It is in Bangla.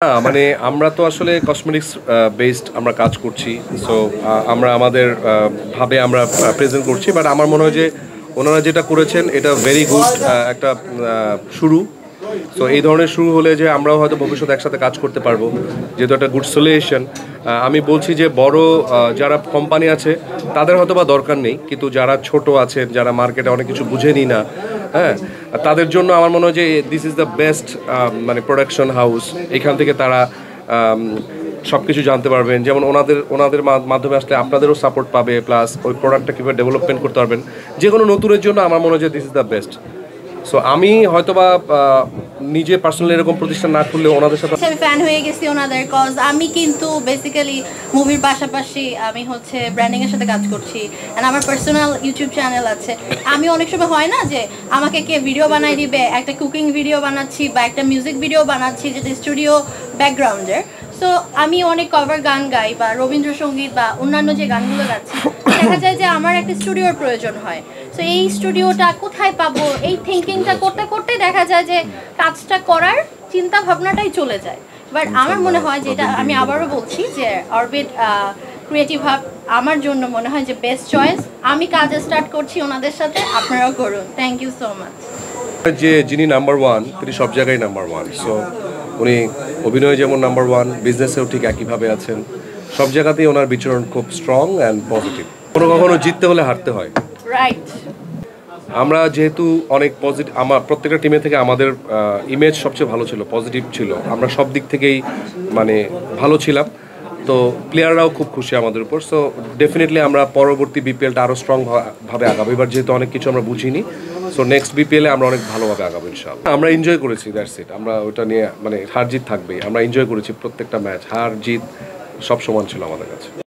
মানে আমরা তো আসলে কসমেটিক্স বেসড আমরা কাজ করছি। সো আমরা আমাদের ভাবে আমরা প্রেজেন্ট করছি। বাট আমার মনে হয় যে ওনারা যেটা করেছেন এটা ভেরি গুড একটা শুরু। সো এই ধরনের শুরু হলে যে আমরাও হয়তো ভবিষ্যতে একসাথে কাজ করতে পারবো, যেহেতু একটা গুড সলিউশন। আমি বলছি যে বড় যারা কোম্পানি আছে তাদের হয়তো বা দরকার নেই, কিন্তু যারা ছোট আছেন, যারা মার্কেটে অনেক কিছু বুঝেনি না, হ্যাঁ, তাদের জন্য আমার মনে হয় যে দিস ইজ দ্য বেস্ট মানে প্রোডাকশন হাউস। এখান থেকে তারা সব কিছু জানতে পারবেন। যেমন ওনাদের মাধ্যমে আসলে আপনাদেরও সাপোর্ট পাবে, প্লাস ওই প্রোডাক্টটা কীভাবে ডেভেলপমেন্ট করতে পারবেন। যে কোনো নতুনের জন্য আমার মনে হয় যে this is the best. So আমি হয়তোবা নিজে পার্সোনালি এরকম প্রতিষ্ঠান না করলে ওনাদের সাথে আমি ফ্যান হয়ে গেছি ওনাদের, কজ আমি কিন্তু বেসিক্যালি মুভির পাশাপাশি আমি হচ্ছে ব্র্যান্ডিং এর সাথে কাজ করছি, এন্ড আমার পার্সোনাল ইউটিউব চ্যানেল আছে। আমি অনেক সময় হয় না যে আমাকে কে ভিডিও বানাই দিবে, একটা কুকিং ভিডিও বানাচ্ছি বা একটা মিউজিক ভিডিও বানাচ্ছি যেটা স্টুডিও ব্যাকগ্রাউন্ডের। সো আমি অনেক কভার গান গাই বা রবীন্দ্রসঙ্গীত বা অন্যান্য যে গানগুলো গাচ্ছি, দেখা যায় যে আমার একটা স্টুডিওর প্রয়োজন হয়। সো এই স্টুডিওটা কোথায় পাবো, এই থিঙ্কিংটা করতে করতে দেখা যায় যে কাজটা করার চিন্তা ভাবনাটাই চলে যায়। বাট আমার মনে হয় যে এটা আমি আবারও বলছি যে অরবিট ক্রিয়েটিভ হাব আমার জন্য মনে হয় যে বেস্ট চয়েস। আমি কাজ স্টার্ট করছি ওনাদের সাথে, আপনারাও করুন। Thank you so much. যে যিনি নাম্বার ওয়ান, তিনি সব জায়গায় নাম্বার ওয়ান। সো উনি অভিনয়ে যেমন নাম্বার ওয়ান, বিজনেসেও ঠিক একইভাবে আছেন। সব জায়গাতেই ওনার বিচরণ খুব স্ট্রং অ্যান্ড পজিটিভ। কখনো জিততে হলে হারতে হয়, রাইট। আমরা যেহেতু অনেক পজিটিভ, আমার প্রত্যেকটা টিমে থেকে আমাদের ইমেজ সবচেয়ে ভালো ছিল, পজিটিভ ছিল। আমরা সব দিক থেকেই মানে ভালো ছিলাম। তো প্লেয়াররাও খুব খুশি আমাদের উপর। সো ডেফিনেটলি আমরা পরবর্তী বিপিএলটা আরও স্ট্রং ভাবে আগাবো। এবার যেহেতু অনেক কিছু আমরা বুঝিনি, সো নেক্সট বিপিএলে আমরা অনেক ভালোভাবে আগাবো ইনশাআল্লাহ। আমরা এনজয় করেছি, দ্যাটস ইট। আমরা ওটা নিয়ে মানে হার জিত থাকবেই, আমরা এনজয় করেছি প্রত্যেকটা ম্যাচ। হার জিত সব সমান ছিল আমাদের কাছে।